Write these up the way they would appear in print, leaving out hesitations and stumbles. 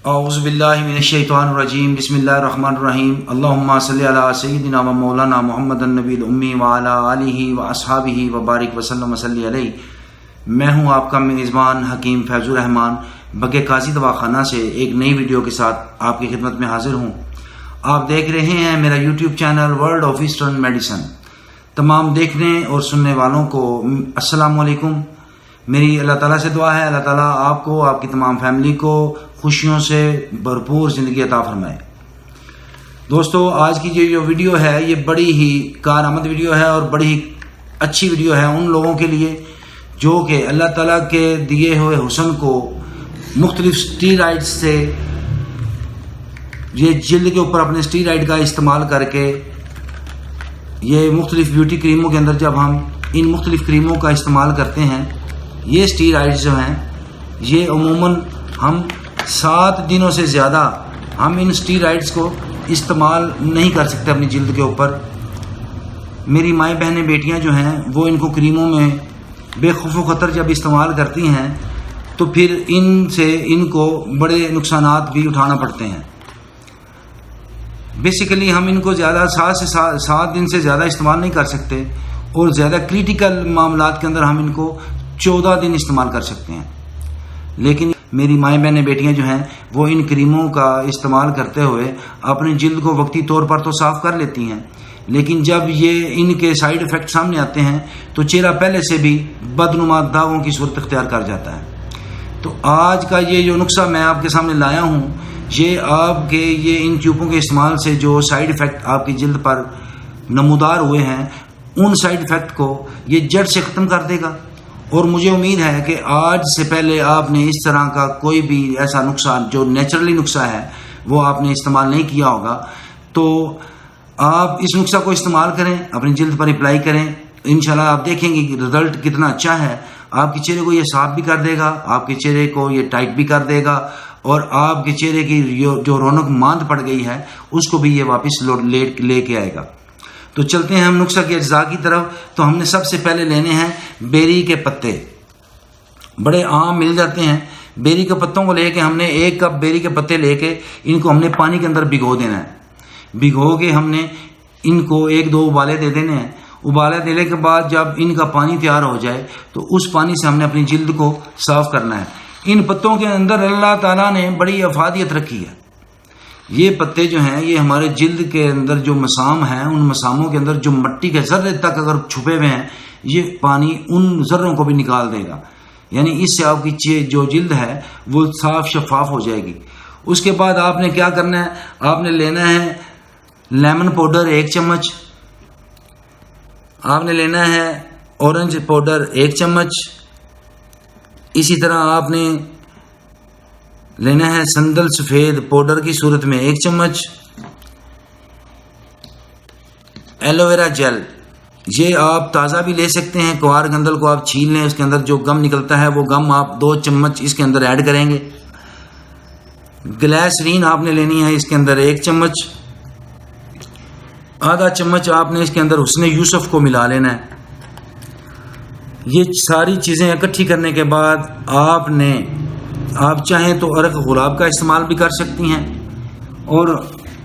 اعوذ باللہ من الشیطان الرجیم بسم اللہ الرحمن الرحیم اللہم صلی علی سیدنا و مولانا محمد النبی الامی وعلی آلہ و اصحابہ وبارک وسلم صلی علیہ۔ میں ہوں آپ کا میزبان حکیم فیض الرحمان بگے قاضی دواخانہ سے ایک نئی ویڈیو کے ساتھ آپ کی خدمت میں حاضر ہوں۔ آپ دیکھ رہے ہیں میرا YouTube channel world of eastern medicine. تمام دیکھنے اور سننے والوں کو السلام علیکم۔ میری اللہ تعالیٰ سے دعا ہے اللہ تعالیٰ آپ کو آپ کی تمام فیملی کو خوشیوں سے بھرپور زندگی عطا فرمائے۔ دوستو، آج کی جو ویڈیو ہے یہ بڑی ہی کارآمد ویڈیو ہے اور بڑی ہی اچھی ویڈیو ہے ان لوگوں کے لیے جو کہ اللہ تعالیٰ کے دیے ہوئے حسن کو مختلف اسٹیرائڈ سے یہ جلد کے اوپر اپنے اسٹیرائڈ کا استعمال کر کے یہ مختلف بیوٹی کریموں کے اندر جب ہم ان مختلف کریموں کا استعمال کرتے ہیں، یہ اسٹیرائڈز جو ہیں یہ عموماً ہم 7 دنوں سے زیادہ ہم ان اسٹیرائڈز کو استعمال نہیں کر سکتے اپنی جلد کے اوپر۔ میری مائیں بہنیں بیٹیاں جو ہیں وہ ان کو کریموں میں بے خوف و خطر جب استعمال کرتی ہیں تو پھر ان کو بڑے نقصانات بھی اٹھانا پڑتے ہیں۔ بیسیکلی ہم ان کو زیادہ 7 دن سے زیادہ استعمال نہیں کر سکتے اور زیادہ کریٹیکل معاملات کے اندر ہم ان کو 14 دن استعمال کر سکتے ہیں، لیکن میری مائیں بہنیں بیٹیاں جو ہیں وہ ان کریموں کا استعمال کرتے ہوئے اپنی جلد کو وقتی طور پر تو صاف کر لیتی ہیں، لیکن جب یہ ان کے سائیڈ ایفیکٹ سامنے آتے ہیں تو چہرہ پہلے سے بھی بدنما داغوں کی صورت اختیار کر جاتا ہے۔ تو آج کا یہ جو نسخہ میں آپ کے سامنے لایا ہوں یہ آپ کے ان ٹیوبوں کے استعمال سے جو سائیڈ ایفیکٹ آپ کی جلد پر نمودار ہوئے ہیں ان سائیڈ ایفیکٹ کو یہ جڑ سے ختم کر دے گا، اور مجھے امید ہے کہ آج سے پہلے آپ نے اس طرح کا کوئی بھی ایسا نسخہ جو نیچرلی نسخہ ہے وہ آپ نے استعمال نہیں کیا ہوگا۔ تو آپ اس نسخہ کو استعمال کریں، اپنی جلد پر اپلائی کریں، انشاءاللہ آپ دیکھیں گے کہ رزلٹ کتنا اچھا ہے۔ آپ کے چہرے کو یہ صاف بھی کر دے گا، آپ کے چہرے کو یہ ٹائٹ بھی کر دے گا، اور آپ کے چہرے کی جو رونق ماند پڑ گئی ہے اس کو بھی یہ واپس لے کے آئے گا۔ تو چلتے ہیں ہم نسخہ کے اجزاء کی طرف۔ تو ہم نے سب سے پہلے لینے ہیں بیری کے پتے، بڑے عام مل جاتے ہیں۔ بیری کے پتوں کو لے کے ہم نے 1 کپ بیری کے پتے لے کے ان کو ہم نے پانی کے اندر بھگو دینا ہے۔ بھگو کے ہم نے ان کو 1-2 ابالے دے دینے ہیں۔ ابالے دینے کے بعد جب ان کا پانی تیار ہو جائے تو اس پانی سے ہم نے اپنی جلد کو صاف کرنا ہے۔ ان پتوں کے اندر اللہ تعالیٰ نے بڑی افادیت رکھی ہے۔ یہ پتے جو ہیں یہ ہمارے جلد کے اندر جو مسام ہیں ان مساموں کے اندر جو مٹی کے ذرے تک اگر چھپے ہوئے ہیں یہ پانی ان ذروں کو بھی نکال دے گا، یعنی اس سے آپ کی جو جلد ہے وہ صاف شفاف ہو جائے گی۔ اس کے بعد آپ نے کیا کرنا ہے، آپ نے لینا ہے لیمن پاؤڈر 1 چمچ، آپ نے لینا ہے اورنج پاؤڈر 1 چمچ، اسی طرح آپ نے لینا ہے سندل سفید پاؤڈر کی صورت میں 1 چمچ، ایلو ویرا جیل یہ آپ تازہ بھی لے سکتے ہیں، کوار گندل کو آپ چھیل لیں، اس کے اندر جو گم نکلتا ہے وہ گم آپ 2 چمچ اس کے اندر ایڈ کریں گے۔ گلیسرین آپ نے لینی ہے اس کے اندر 1 چمچ، آدھا چمچ آپ نے اس کے اندر حسن یوسف کو ملا لینا ہے۔ یہ ساری چیزیں اکٹھی کرنے کے بعد آپ چاہیں تو عرق گلاب کا استعمال بھی کر سکتی ہیں، اور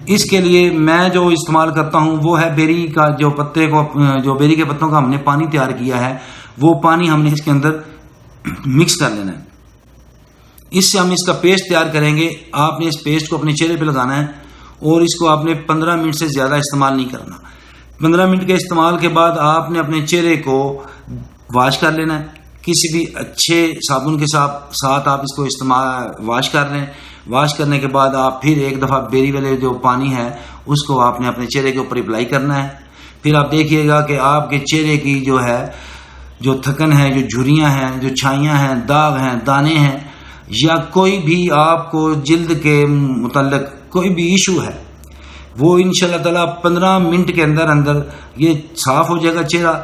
اس کے لیے میں جو استعمال کرتا ہوں وہ ہے بیری کا جو بیری کے پتوں کا ہم نے پانی تیار کیا ہے وہ پانی ہم نے اس کے اندر مکس کر لینا ہے۔ اس سے ہم اس کا پیسٹ تیار کریں گے۔ آپ نے اس پیسٹ کو اپنے چہرے پہ لگانا ہے اور اس کو آپ نے 15 منٹ سے زیادہ استعمال نہیں کرنا۔ 15 منٹ کے استعمال کے بعد آپ نے اپنے چہرے کو واش کر لینا ہے، کسی بھی اچھے صابن کے ساتھ آپ اس کو واش کر لیں۔ واش کرنے کے بعد آپ پھر 1 دفعہ بیری والے جو پانی ہے اس کو آپ نے اپنے چہرے کے اوپر اپلائی کرنا ہے۔ پھر آپ دیکھیے گا کہ آپ کے چہرے کی جو تھکن ہے، جو جھریاں ہیں، جو چھائیاں ہیں، داغ ہیں، دانے ہیں، یا کوئی بھی آپ کو جلد کے متعلق کوئی بھی ایشو ہے وہ انشاءاللہ تعالیٰ 15 منٹ کے اندر یہ صاف ہو جائے گا چہرہ،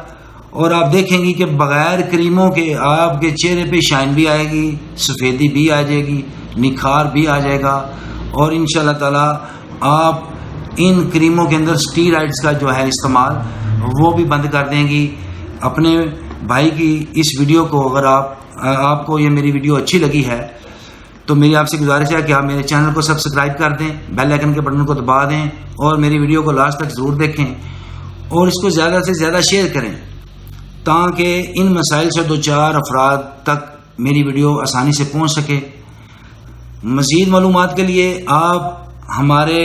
اور آپ دیکھیں گی کہ بغیر کریموں کے آپ کے چہرے پہ شائن بھی آئے گی، سفیدی بھی آ جائے گی، نکھار بھی آ جائے گا، اور انشاءاللہ تعالیٰ آپ ان کریموں کے اندر اسٹیرائڈز کا جو ہے استعمال وہ بھی بند کر دیں گی۔ اپنے بھائی کی اس ویڈیو کو اگر آپ کو یہ میری ویڈیو اچھی لگی ہے تو میری آپ سے گزارش ہے کہ آپ میرے چینل کو سبسکرائب کر دیں، بیل آئکن کے بٹن کو دبا دیں اور میری ویڈیو کو لاسٹ تک ضرور دیکھیں اور اس کو زیادہ سے زیادہ شیئر کریں تاکہ ان مسائل سے دو چار افراد تک میری ویڈیو آسانی سے پہنچ سکے۔ مزید معلومات کے لیے آپ ہمارے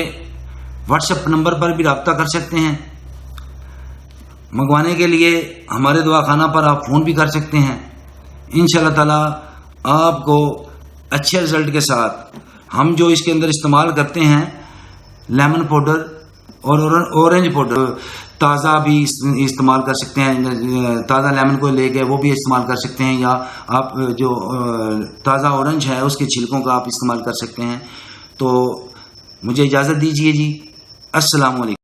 واٹس ایپ نمبر پر بھی رابطہ کر سکتے ہیں۔ منگوانے کے لیے ہمارے دواخانہ پر آپ فون بھی کر سکتے ہیں۔ انشاءاللہ تعالی آپ کو اچھے رزلٹ کے ساتھ، ہم جو اس کے اندر استعمال کرتے ہیں لیمن پاؤڈر اور اورنج پاؤڈر، تازہ بھی استعمال کر سکتے ہیں، تازہ لیمن کو لے کے وہ بھی استعمال کر سکتے ہیں، یا آپ جو تازہ اورنج ہے اس کے چھلکوں کا آپ استعمال کر سکتے ہیں۔ تو مجھے اجازت دیجیے جی، السلام علیکم۔